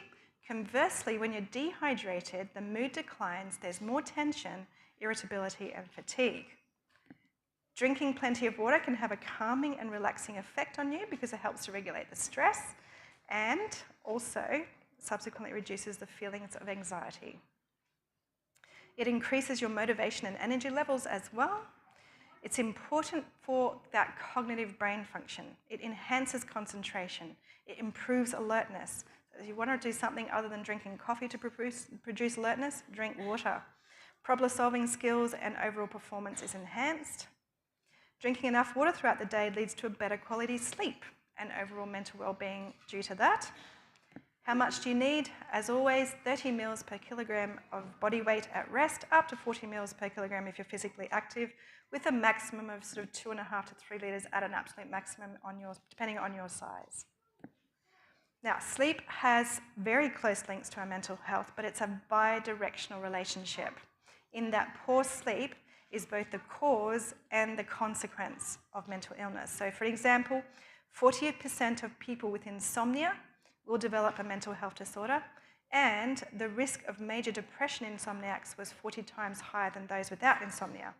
Conversely, when you're dehydrated, the mood declines, there's more tension, irritability, and fatigue. Drinking plenty of water can have a calming and relaxing effect on you because it helps to regulate the stress and also subsequently reduces the feelings of anxiety. It increases your motivation and energy levels as well. It's important for that cognitive brain function. It enhances concentration. It improves alertness. If you want to do something other than drinking coffee to produce alertness, drink water. Problem-solving skills and overall performance is enhanced. Drinking enough water throughout the day leads to a better quality sleep and overall mental well-being due to that. How much do you need? As always, 30 mils per kilogram of body weight at rest, up to 40 mils per kilogram if you're physically active, with a maximum of sort of 2.5 to 3 litres at an absolute maximum depending on your size. Now, sleep has very close links to our mental health, but it's a bi-directional relationship in that poor sleep is both the cause and the consequence of mental illness. So, for example, 40% of people with insomnia will develop a mental health disorder, and the risk of major depression in insomniacs was 40 times higher than those without insomnia.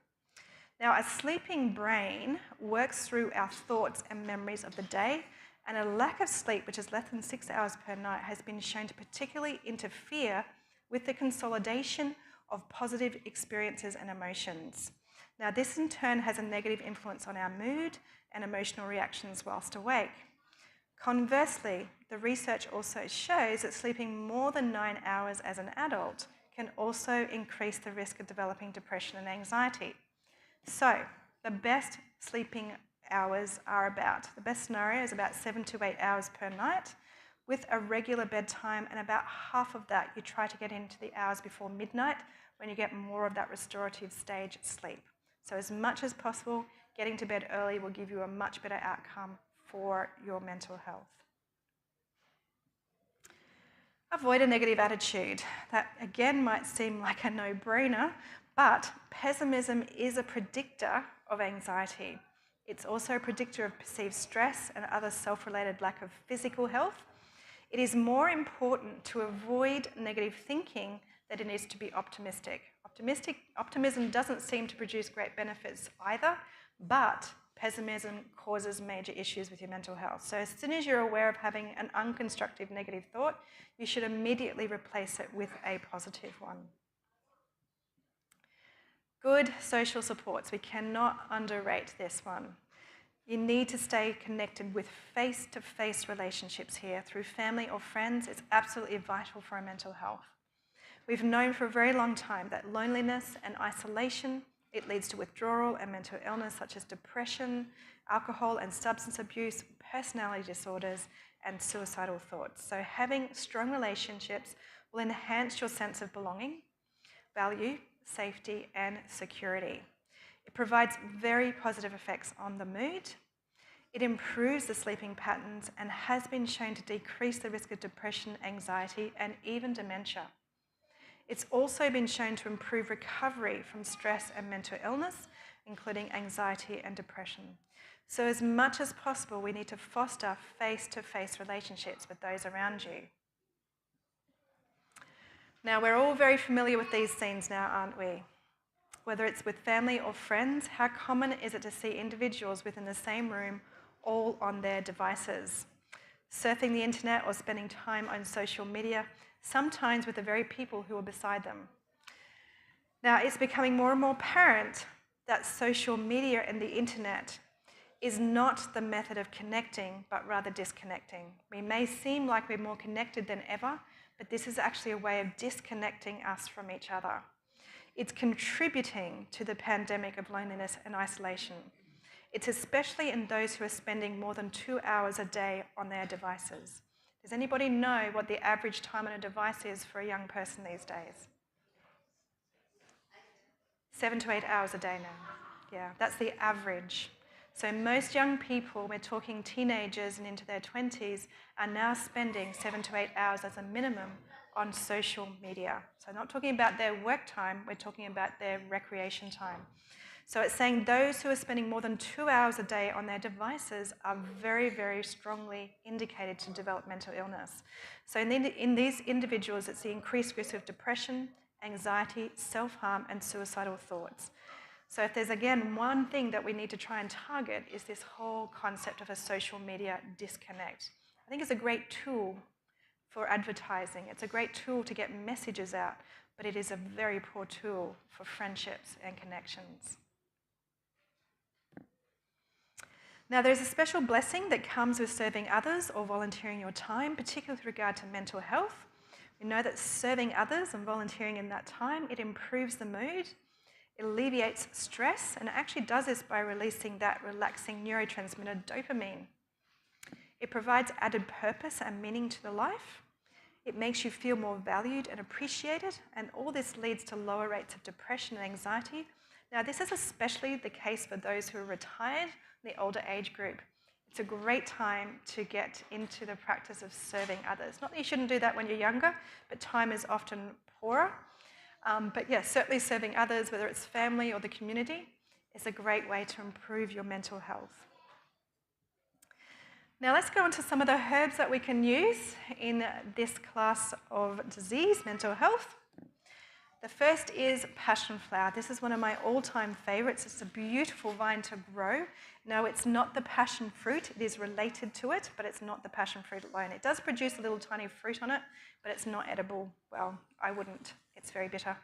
Now, a sleeping brain works through our thoughts and memories of the day, and a lack of sleep, which is less than 6 hours per night, has been shown to particularly interfere with the consolidation of positive experiences and emotions. Now, this in turn has a negative influence on our mood and emotional reactions whilst awake. Conversely, the research also shows that sleeping more than 9 hours as an adult can also increase the risk of developing depression and anxiety. So, the best sleeping hours are the best scenario is about 7 to 8 hours per night, with a regular bedtime, and about half of that you try to get into the hours before midnight when you get more of that restorative stage sleep. So as much as possible, getting to bed early will give you a much better outcome for your mental health. Avoid a negative attitude. That again might seem like a no-brainer, but pessimism is a predictor of anxiety. It's also a predictor of perceived stress and other self-related lack of physical health. It is more important to avoid negative thinking than it is to be optimistic. Optimism doesn't seem to produce great benefits either, but pessimism causes major issues with your mental health. So as soon as you're aware of having an unconstructive negative thought, you should immediately replace it with a positive one. Good social supports. We cannot underrate this one. You need to stay connected with face-to-face relationships here through family or friends. It's absolutely vital for our mental health. We've known for a very long time that loneliness and isolation, it leads to withdrawal and mental illness such as depression, alcohol and substance abuse, personality disorders, and suicidal thoughts. So having strong relationships will enhance your sense of belonging, value, safety, and security. It provides very positive effects on the mood. It improves the sleeping patterns and has been shown to decrease the risk of depression, anxiety, and even dementia. It's also been shown to improve recovery from stress and mental illness, including anxiety and depression. So as much as possible, we need to foster face-to-face relationships with those around you. Now, we're all very familiar with these scenes now, aren't we? Whether it's with family or friends, how common is it to see individuals within the same room all on their devices, surfing the internet or spending time on social media, sometimes with the very people who are beside them. Now, it's becoming more and more apparent that social media and the internet is not the method of connecting, but rather disconnecting. We may seem like we're more connected than ever, but this is actually a way of disconnecting us from each other. It's contributing to the pandemic of loneliness and isolation. It's especially in those who are spending more than 2 hours a day on their devices. Does anybody know what the average time on a device is for a young person these days? 7 to 8 hours a day now. Yeah, that's the average. So most young people, we're talking teenagers and into their 20s, are now spending 7 to 8 hours as a minimum on social media. So not talking about their work time, we're talking about their recreation time. So it's saying those who are spending more than 2 hours a day on their devices are very, very strongly indicated to develop mental illness. So in these individuals, it's the increased risk of depression, anxiety, self-harm, and suicidal thoughts. So if there's, again, one thing that we need to try and target is this whole concept of a social media disconnect. I think it's a great tool for advertising. It's a great tool to get messages out, but it is a very poor tool for friendships and connections. Now, there's a special blessing that comes with serving others or volunteering your time, particularly with regard to mental health. We know that serving others and volunteering in that time, it improves the mood, it alleviates stress, and it actually does this by releasing that relaxing neurotransmitter dopamine. It provides added purpose and meaning to the life. It makes you feel more valued and appreciated, and all this leads to lower rates of depression and anxiety. Now, this is especially the case for those who are retired, the older age group. It's a great time to get into the practice of serving others. Not that you shouldn't do that when you're younger, but time is often poorer. But yes, certainly serving others, whether it's family or the community, is a great way to improve your mental health. Now let's go on to some of the herbs that we can use in this class of disease, mental health. The first is passion flower. This is one of my all-time favorites. It's a beautiful vine to grow. No, it's not the passion fruit. It is related to it, but it's not the passion fruit alone. It does produce a little tiny fruit on it, but it's not edible. Well, I wouldn't. It's very bitter.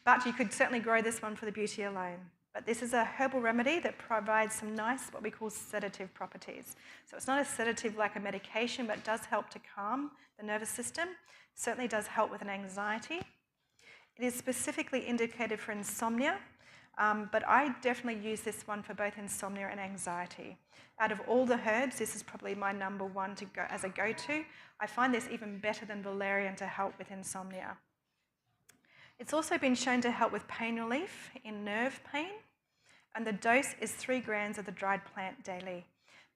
But you could certainly grow this one for the beauty alone. But this is a herbal remedy that provides some nice, what we call sedative properties. So it's not a sedative like a medication, but it does help to calm the nervous system. It certainly does help with an anxiety. It is specifically indicated for insomnia, but I definitely use this one for both insomnia and anxiety. Out of all the herbs, this is probably my number one to go as a go-to. I find this even better than valerian to help with insomnia. It's also been shown to help with pain relief in nerve pain, and the dose is 3 grams of the dried plant daily.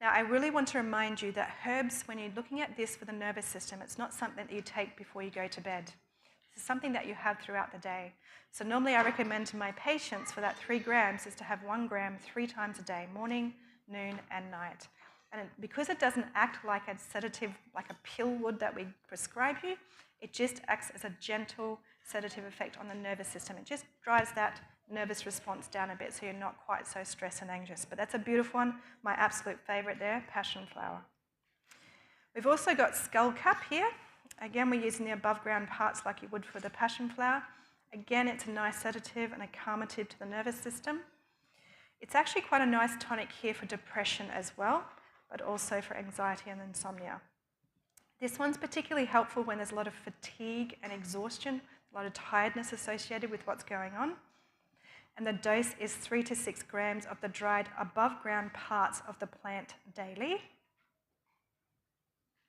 Now, I really want to remind you that herbs, when you're looking at this for the nervous system, it's not something that you take before you go to bed. This is something that you have throughout the day. So normally I recommend to my patients for that 3 grams is to have 1 gram 3 times a day, morning, noon, and night. And because it doesn't act like a sedative, like a pill would that we prescribe you, it just acts as a gentle sedative effect on the nervous system. It just drives that nervous response down a bit so you're not quite so stressed and anxious. But that's a beautiful one, my absolute favourite there, passion flower. We've also got skullcap here. Again, we're using the above ground parts like you would for the passion flower. Again, it's a nice sedative and a calmative to the nervous system. It's actually quite a nice tonic here for depression as well, but also for anxiety and insomnia. This one's particularly helpful when there's a lot of fatigue and exhaustion, a lot of tiredness associated with what's going on. And the dose is 3 to 6 grams of the dried above ground parts of the plant daily.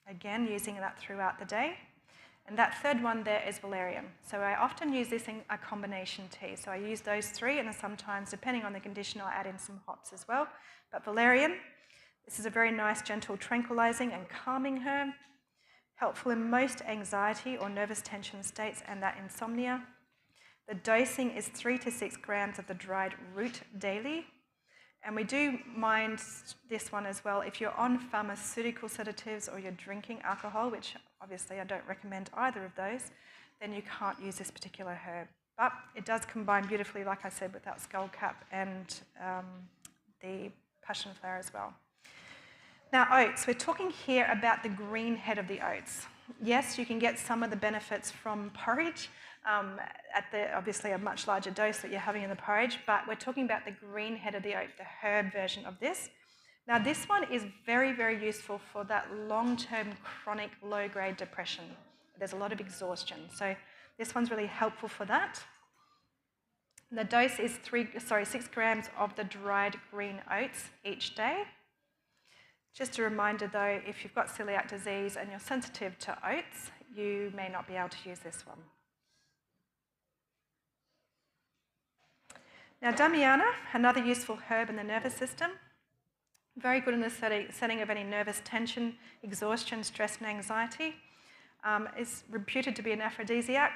Again, using that throughout the day. And that third one there is valerian. So I often use this in a combination tea. So I use those 3, and then sometimes, depending on the condition, I'll add in some hops as well. But valerian, this is a very nice, gentle, tranquilizing and calming herb. Helpful in most anxiety or nervous tension states and that insomnia. The dosing is 3 to 6 grams of the dried root daily. And we do mind this one as well. If you're on pharmaceutical sedatives or you're drinking alcohol, which obviously I don't recommend either of those, then you can't use this particular herb. But it does combine beautifully, like I said, with that skullcap and the passion flower as well. Now, oats. We're talking here about the green head of the oats. Yes, you can get some of the benefits from porridge at obviously a much larger dose that you're having in the porridge, but we're talking about the green head of the oat, the herb version of this. Now, this one is very, very useful for that long-term chronic low-grade depression. There's a lot of exhaustion, so this one's really helpful for that. The dose is 6 grams of the dried green oats each day. Just a reminder though, if you've got celiac disease and you're sensitive to oats, you may not be able to use this one. Now, Damiana, another useful herb in the nervous system, very good in the setting of any nervous tension, exhaustion, stress and anxiety. Is reputed to be an aphrodisiac.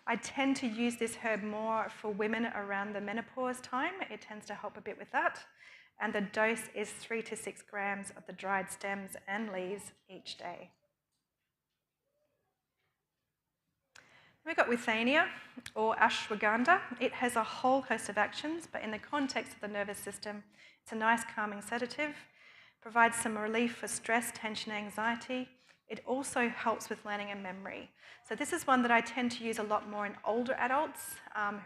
I tend to use this herb more for women around the menopause time. It tends to help a bit with that. And the dose is 3 to 6 grams of the dried stems and leaves each day. We've got withania, or ashwagandha. It has a whole host of actions, but in the context of the nervous system, it's a nice calming sedative, provides some relief for stress, tension, anxiety. It also helps with learning and memory. So this is one that I tend to use a lot more in older adults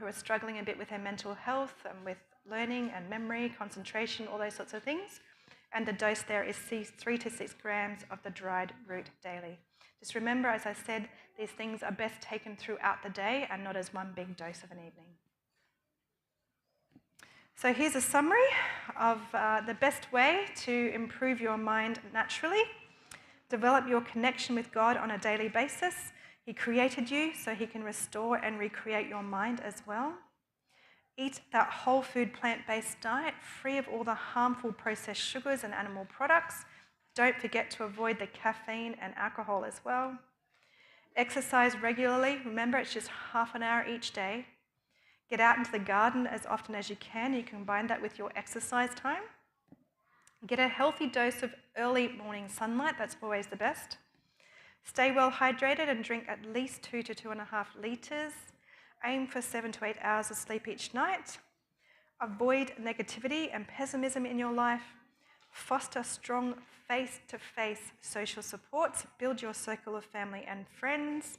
who are struggling a bit with their mental health and with learning and memory, concentration, all those sorts of things. And the dose there is 3 to 6 grams of the dried root daily. Just remember, as I said, these things are best taken throughout the day and not as one big dose of an evening. So here's a summary of the best way to improve your mind naturally. Develop your connection with God on a daily basis. He created you so he can restore and recreate your mind as well. Eat that whole food plant-based diet, free of all the harmful processed sugars and animal products. Don't forget to avoid the caffeine and alcohol as well. Exercise regularly. Remember, it's just half an hour each day. Get out into the garden as often as you can. You combine that with your exercise time. Get a healthy dose of early morning sunlight, that's always the best. Stay well hydrated and drink at least 2 to 2.5 litres. Aim for 7 to 8 hours of sleep each night. Avoid negativity and pessimism in your life. Foster strong face-to-face social supports. Build your circle of family and friends.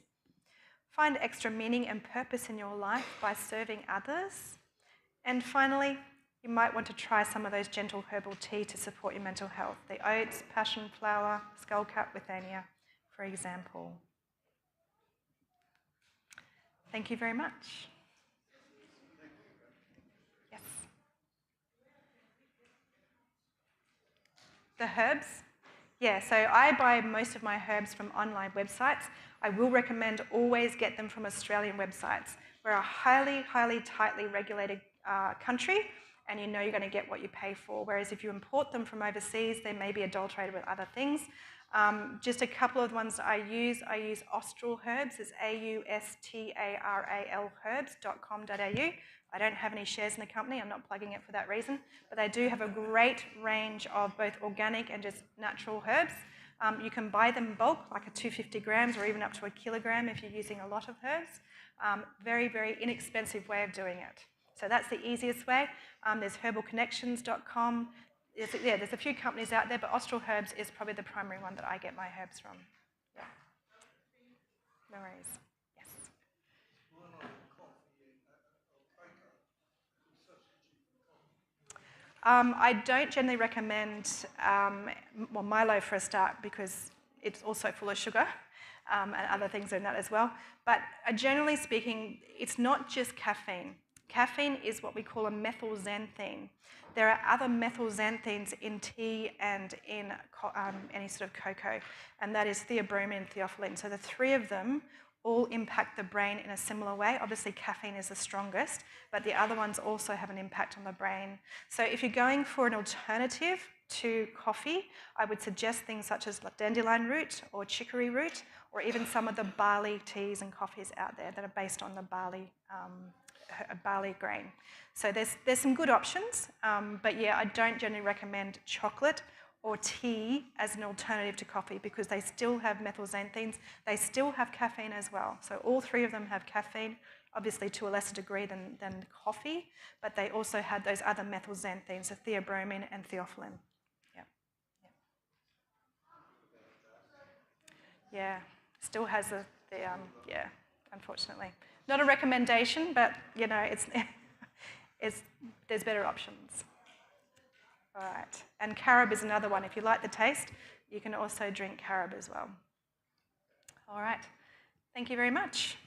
Find extra meaning and purpose in your life by serving others. And finally, you might want to try some of those gentle herbal tea to support your mental health. The oats, passion flower, skullcap, withania, for example. Thank you very much. Yes. The herbs? Yeah, so I buy most of my herbs from online websites. I will recommend always get them from Australian websites. We're a highly, highly tightly regulated country, and you know you're going to get what you pay for. Whereas if you import them from overseas, they may be adulterated with other things. Just a couple of the ones that I use Austral Herbs. It's AUSTARAL herbs.com.au. I don't have any shares in the company. I'm not plugging it for that reason. But they do have a great range of both organic and just natural herbs. You can buy them in bulk, like a 250 grams or even up to a kilogram if you're using a lot of herbs. Very, very inexpensive way of doing it. So that's the easiest way. There's herbalconnections.com. There's a few companies out there, but Austral Herbs is probably the primary one that I get my herbs from. Yeah. No worries. Yes. I don't generally recommend Milo for a start because it's also full of sugar and other things in that as well. But generally speaking, it's not just caffeine. Caffeine is what we call a methylxanthine. There are other methylxanthines in tea and in any sort of cocoa, and that is theobromine and theophylline. So the three of them all impact the brain in a similar way. Obviously, caffeine is the strongest, but the other ones also have an impact on the brain. So if you're going for an alternative to coffee, I would suggest things such as dandelion root or chicory root, or even some of the barley teas and coffees out there that are based on the barley grain. So there's some good options, but yeah, I don't generally recommend chocolate or tea as an alternative to coffee because they still have methylxanthines. They still have caffeine as well. So all three of them have caffeine, obviously to a lesser degree than coffee, but they also had those other methylxanthines, so theobromine and theophylline. Yeah, still has yeah, unfortunately. Not a recommendation, but you know, there's better options. All right, and carob is another one. If you like the taste, you can also drink carob as well. All right, thank you very much.